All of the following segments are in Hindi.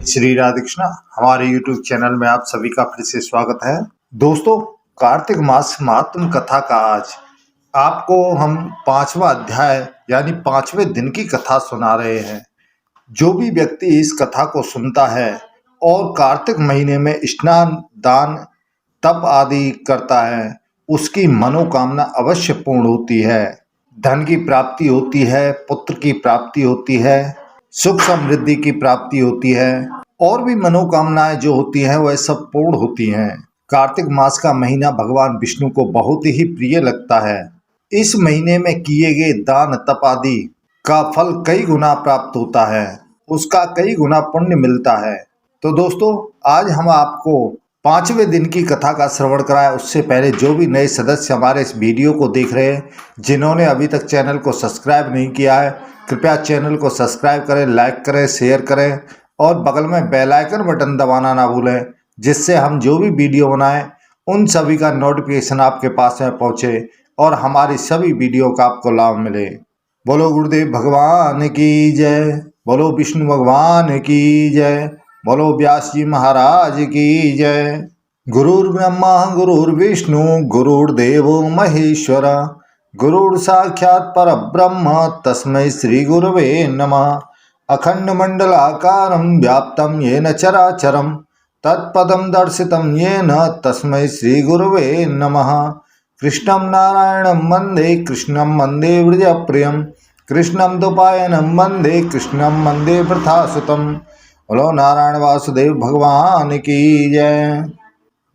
श्री राधे कृष्णा। हमारे YouTube चैनल में आप सभी का फिर से स्वागत है। दोस्तों, कार्तिक मास महात्म कथा का आज आपको हम 5वां अध्याय यानी 5वें दिन की कथा सुना रहे हैं। जो भी व्यक्ति इस कथा को सुनता है और कार्तिक महीने में स्नान, दान, तप आदि करता है, उसकी मनोकामना अवश्य पूर्ण होती है। धन की प्राप्ति होती है, पुत्र की प्राप्ति होती है, सुख समृद्धि की प्राप्ति होती है और भी मनोकामनाएं जो होती हैं वह सब पूर्ण होती हैं। कार्तिक मास का महीना भगवान विष्णु को बहुत ही प्रिय लगता है। इस महीने में किए गए दान तप आदि का फल कई गुना प्राप्त होता है, उसका कई गुना पुण्य मिलता है। तो दोस्तों, आज हम आपको 5वें दिन की कथा का श्रवण कराए। उससे पहले जो भी नए सदस्य हमारे इस वीडियो को देख रहे हैं, जिन्होंने अभी तक चैनल को सब्सक्राइब नहीं किया है, कृपया चैनल को सब्सक्राइब करें, लाइक करें, शेयर करें और बगल में बेल आइकन बटन दबाना ना भूलें, जिससे हम जो भी वीडियो बनाएं उन सभी का नोटिफिकेशन आपके पास में पहुंचे और हमारी सभी वीडियो का आपको लाभ मिले। बोलो गुरुदेव भगवान की जय, बोलो विष्णु भगवान की जय, बोलो व्यास जी महाराज की जय। गुरुर्ब्रह्मा गुरुर्विष्णु गुरुर्देवो महेश्वरा, गुरुर् साक्षात् परब्रह्म तस्मै श्री गुरवे नमः। अखंड मंडलाकारं व्याप्तं येन चराचरं तत्पदं दर्शितं येन तस्मै श्री गुरवे नमः। कृष्णं नारायणं वन्दे कृष्णं वन्दे व्रजप्रियं, कृष्णं द्वैपायनं वन्दे कृष्णं वन्दे वृथासुतं। बोलो नारायण वासुदेव भगवान की जय।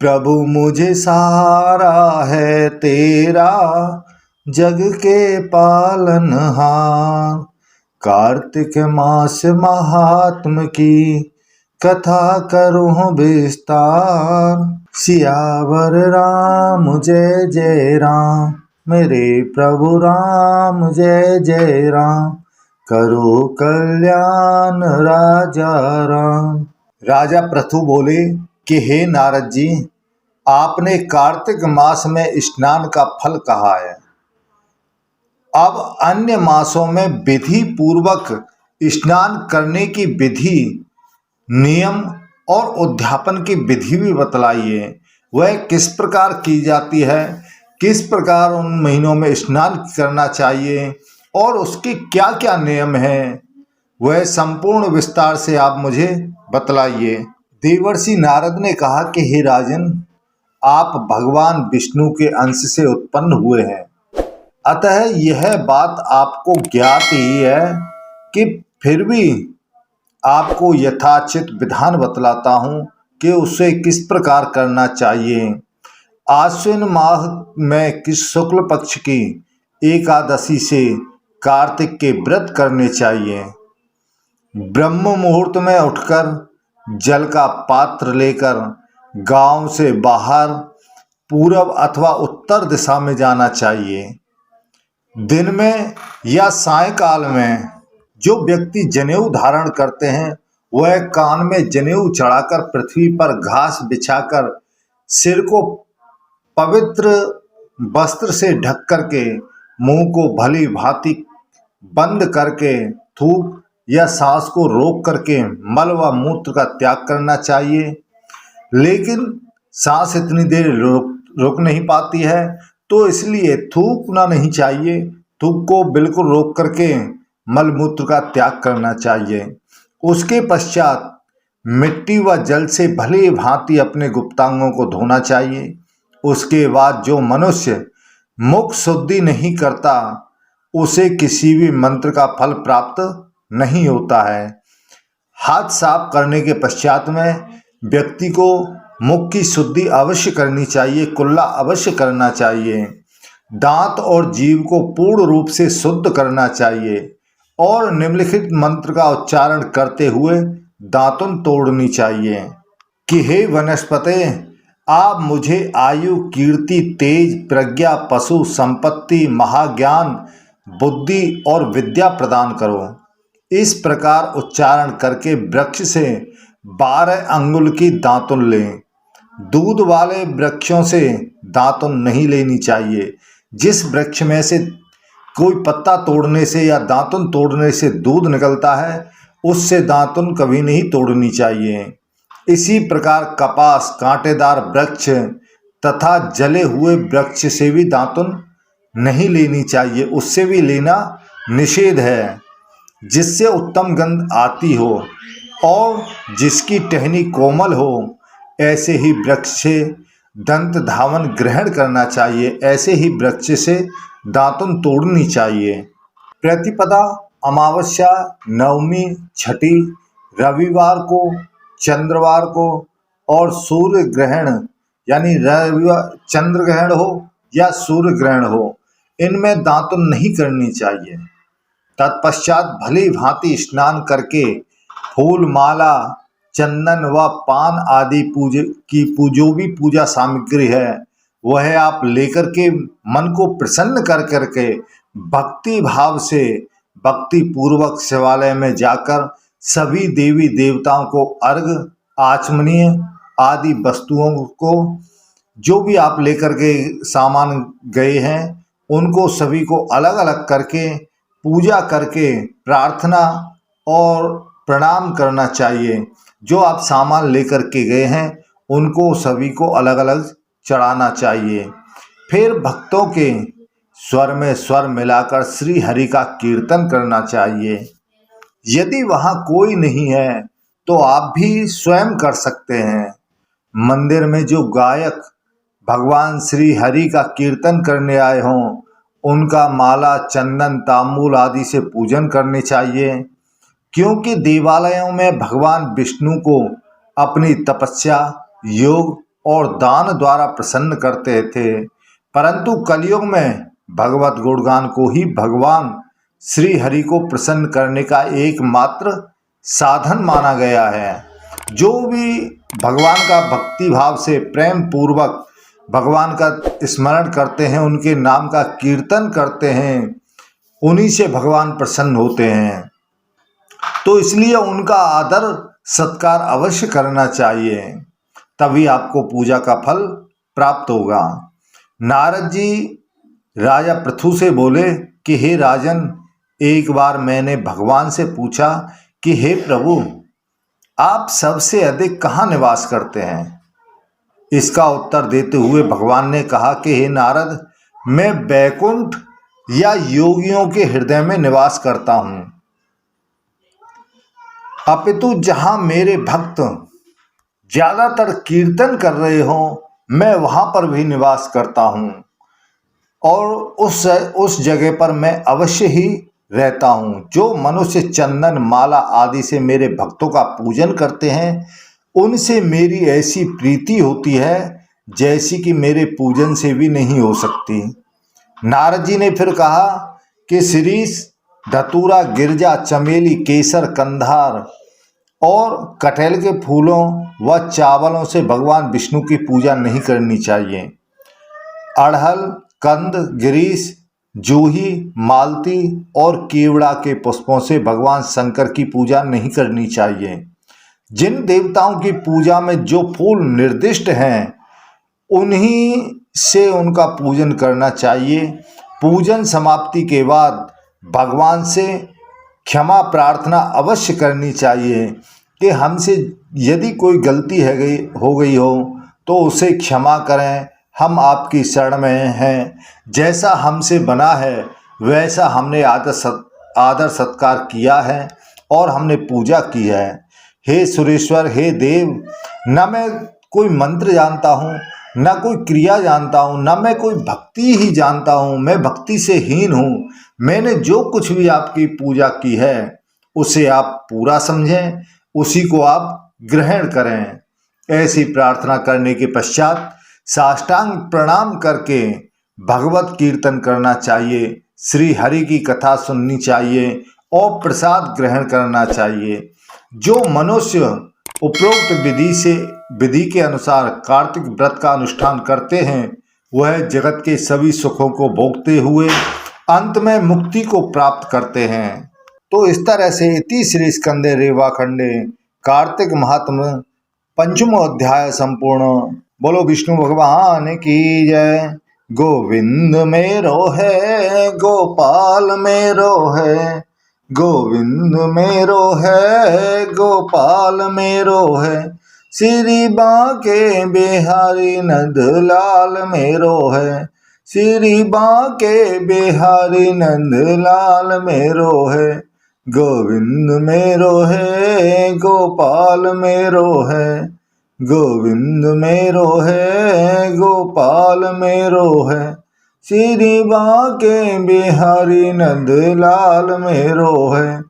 प्रभु मुझे सहारा है तेरा, जग के पालनहार। कार्तिक मास महात्म की कथा करूं विस्तार। सियावर राम जय जय राम, मेरे प्रभु राम जय जय राम। करो कल्याण राजा राम। राजा पृथु बोले कि हे नारद जी, आपने कार्तिक मास में स्नान का फल कहा है, अब अन्य मासों में विधि पूर्वक स्नान करने की विधि, नियम और उद्यापन की विधि भी बतलाइए। वह किस प्रकार की जाती है, किस प्रकार उन महीनों में स्नान करना चाहिए और उसके क्या क्या नियम हैं, वह संपूर्ण विस्तार से आप मुझे बतलाइए। देवर्षि नारद ने कहा कि हे राजन, आप भगवान विष्णु के अंश से उत्पन्न हुए हैं, अतः यह बात आपको ज्ञात ही है कि फिर भी आपको यथाचित विधान बतलाता हूँ कि उसे किस प्रकार करना चाहिए। आश्विन माह में किस शुक्ल पक्ष की एकादशी से कार्तिक के व्रत करने चाहिए। ब्रह्म मुहूर्त में उठकर जल का पात्र लेकर गांव से बाहर पूरब अथवा उत्तर दिशा में जाना चाहिए। दिन में या सायंकाल में जो व्यक्ति जनेऊ धारण करते हैं, वह कान में जनेऊ चढ़ाकर पृथ्वी पर घास बिछाकर सिर को पवित्र वस्त्र से ढक करके मुंह को भली भांति बंद करके थूक या सांस को रोक करके मल व मूत्र का त्याग करना चाहिए। लेकिन सांस इतनी देर रुक नहीं पाती है, तो इसलिए थूकना नहीं चाहिए। थूक को बिल्कुल रोक करके मल मूत्र का त्याग करना चाहिए। उसके पश्चात मिट्टी व जल से भली भांति अपने गुप्तांगों को धोना चाहिए। उसके बाद जो मनुष्य मुख शुद्धि नहीं करता, उसे किसी भी मंत्र का फल प्राप्त नहीं होता है। हाथ साफ करने के पश्चात में व्यक्ति को मुख की शुद्धि अवश्य करनी चाहिए, कुल्ला अवश्य करना चाहिए। दांत और जीभ को पूर्ण रूप से शुद्ध करना चाहिए और निम्नलिखित मंत्र का उच्चारण करते हुए दांतुन तोड़नी चाहिए कि हे वनस्पते, आप मुझे आयु, कीर्ति, तेज, प्रज्ञा, पशु, संपत्ति, महाज्ञान, बुद्धि और विद्या प्रदान करो। इस प्रकार उच्चारण करके वृक्ष से 12 अंगुल की दातुन लें। दूध वाले वृक्षों से दातुन नहीं लेनी चाहिए। जिस वृक्ष में से कोई पत्ता तोड़ने से या दातुन तोड़ने से दूध निकलता है, उससे दातुन कभी नहीं तोड़नी चाहिए। इसी प्रकार कपास, कांटेदार वृक्ष तथा जले हुए वृक्ष से भी दातुन नहीं लेनी चाहिए, उससे भी लेना निषेध है। जिससे उत्तम गंध आती हो और जिसकी टहनी कोमल हो, ऐसे ही वृक्ष से दंत धावन ग्रहण करना चाहिए, ऐसे ही वृक्ष से दातुन तोड़नी चाहिए। प्रतिपदा, अमावस्या, नवमी, छठी, रविवार को, चंद्रवार को और सूर्य ग्रहण यानी रविवार चंद्र ग्रहण हो या सूर्य ग्रहण हो, इनमें दातुन नहीं करनी चाहिए। तत्पश्चात भली भांति स्नान करके फूल माला, चंदन व पान आदि जो भी पूजा सामग्री है वह आप लेकर के मन को प्रसन्न कर करके भक्ति भाव से भक्ति पूर्वक शिवालय में जाकर सभी देवी देवताओं को अर्घ, आचमनीय आदि वस्तुओं को जो भी आप लेकर के सामान गए हैं उनको सभी को अलग अलग करके पूजा करके प्रार्थना और प्रणाम करना चाहिए। जो आप सामान लेकर के गए हैं उनको सभी को अलग अलग चढ़ाना चाहिए। फिर भक्तों के स्वर में स्वर मिलाकर श्री हरि का कीर्तन करना चाहिए। यदि वहाँ कोई नहीं है तो आप भी स्वयं कर सकते हैं। मंदिर में जो गायक भगवान श्री हरि का कीर्तन करने आए हों उनका माला, चंदन, तांबूल आदि से पूजन करने चाहिए, क्योंकि देवालयों में भगवान विष्णु को अपनी तपस्या, योग और दान द्वारा प्रसन्न करते थे। परंतु कलयुग में भगवत गुणगान को ही भगवान श्री हरि को प्रसन्न करने का एकमात्र साधन माना गया है। जो भी भगवान का भक्ति भाव से प्रेम पूर्वक भगवान का स्मरण करते हैं, उनके नाम का कीर्तन करते हैं, उन्हीं से भगवान प्रसन्न होते हैं। तो इसलिए उनका आदर सत्कार अवश्य करना चाहिए, तभी आपको पूजा का फल प्राप्त होगा। नारद जी राजा पृथु से बोले कि हे राजन, एक बार मैंने भगवान से पूछा कि हे प्रभु, आप सबसे अधिक कहाँ निवास करते हैं? इसका उत्तर देते हुए भगवान ने कहा कि हे नारद, मैं बैकुंठ या योगियों के हृदय में निवास करता हूँ, अपितु जहाँ मेरे भक्त ज्यादातर कीर्तन कर रहे हो मैं वहाँ पर भी निवास करता हूँ और उस जगह पर मैं अवश्य ही रहता हूँ। जो मनुष्य चंदन, माला आदि से मेरे भक्तों का पूजन करते हैं उनसे मेरी ऐसी प्रीति होती है जैसी कि मेरे पूजन से भी नहीं हो सकती। नारद जी ने फिर कहा कि शिरीष, धतूरा, गिरजा, चमेली, केसर, कंधार और कटहल के फूलों व चावलों से भगवान विष्णु की पूजा नहीं करनी चाहिए। अड़हल, कंद, गिरीश, जूही, मालती और केवड़ा के पुष्पों से भगवान शंकर की पूजा नहीं करनी चाहिए। जिन देवताओं की पूजा में जो फूल निर्दिष्ट हैं उन्हीं से उनका पूजन करना चाहिए। पूजन समाप्ति के बाद भगवान से क्षमा प्रार्थना अवश्य करनी चाहिए कि हमसे यदि कोई गलती हो गई हो तो उसे क्षमा करें, हम आपकी शरण में हैं। जैसा हमसे बना है वैसा हमने आदर सत्कार किया है और हमने पूजा की है। हे सुरेश्वर, हे देव, न मैं कोई मंत्र जानता हूँ, न कोई क्रिया जानता हूँ, न मैं कोई भक्ति ही जानता हूँ, मैं भक्ति से हीन हूँ। मैंने जो कुछ भी आपकी पूजा की है उसे आप पूरा समझें, उसी को आप ग्रहण करें। ऐसी प्रार्थना करने के पश्चात साष्टांग प्रणाम करके भगवत कीर्तन करना चाहिए, श्री हरि की कथा सुननी चाहिए और प्रसाद ग्रहण करना चाहिए। जो मनुष्य उपरोक्त विधि के अनुसार कार्तिक व्रत का अनुष्ठान करते हैं वह जगत के सभी सुखों को भोगते हुए अंत में मुक्ति को प्राप्त करते हैं। तो इस तरह से इति श्री स्कंदे रेवाखंडे कार्तिक महात्म्य पंचमो अध्याय संपूर्ण। बोलो विष्णु भगवान की जय। गोविंद मेरो है, गोपाल मेरो है, गोविंद मेरो है गोपाल मेरो है, श्री बांके बिहारी नंद लाल मेरो है, श्री बांके बिहारी नंद लाल मेरो है। गोविंद मेरो है गोपाल मेरो है, गोविंद मेरो है गोपाल मेरो है, श्री बांके बिहारी नंद लाल मेरो है,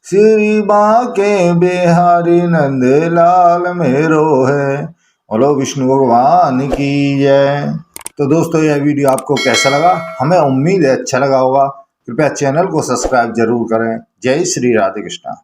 श्री बांके बिहारी नंद लाल मेरो है। बोलो विष्णु भगवान की जय। तो दोस्तों यह वीडियो आपको कैसा लगा? हमें उम्मीद है अच्छा लगा होगा। कृपया चैनल को सब्सक्राइब जरूर करें। जय श्री राधे कृष्णा।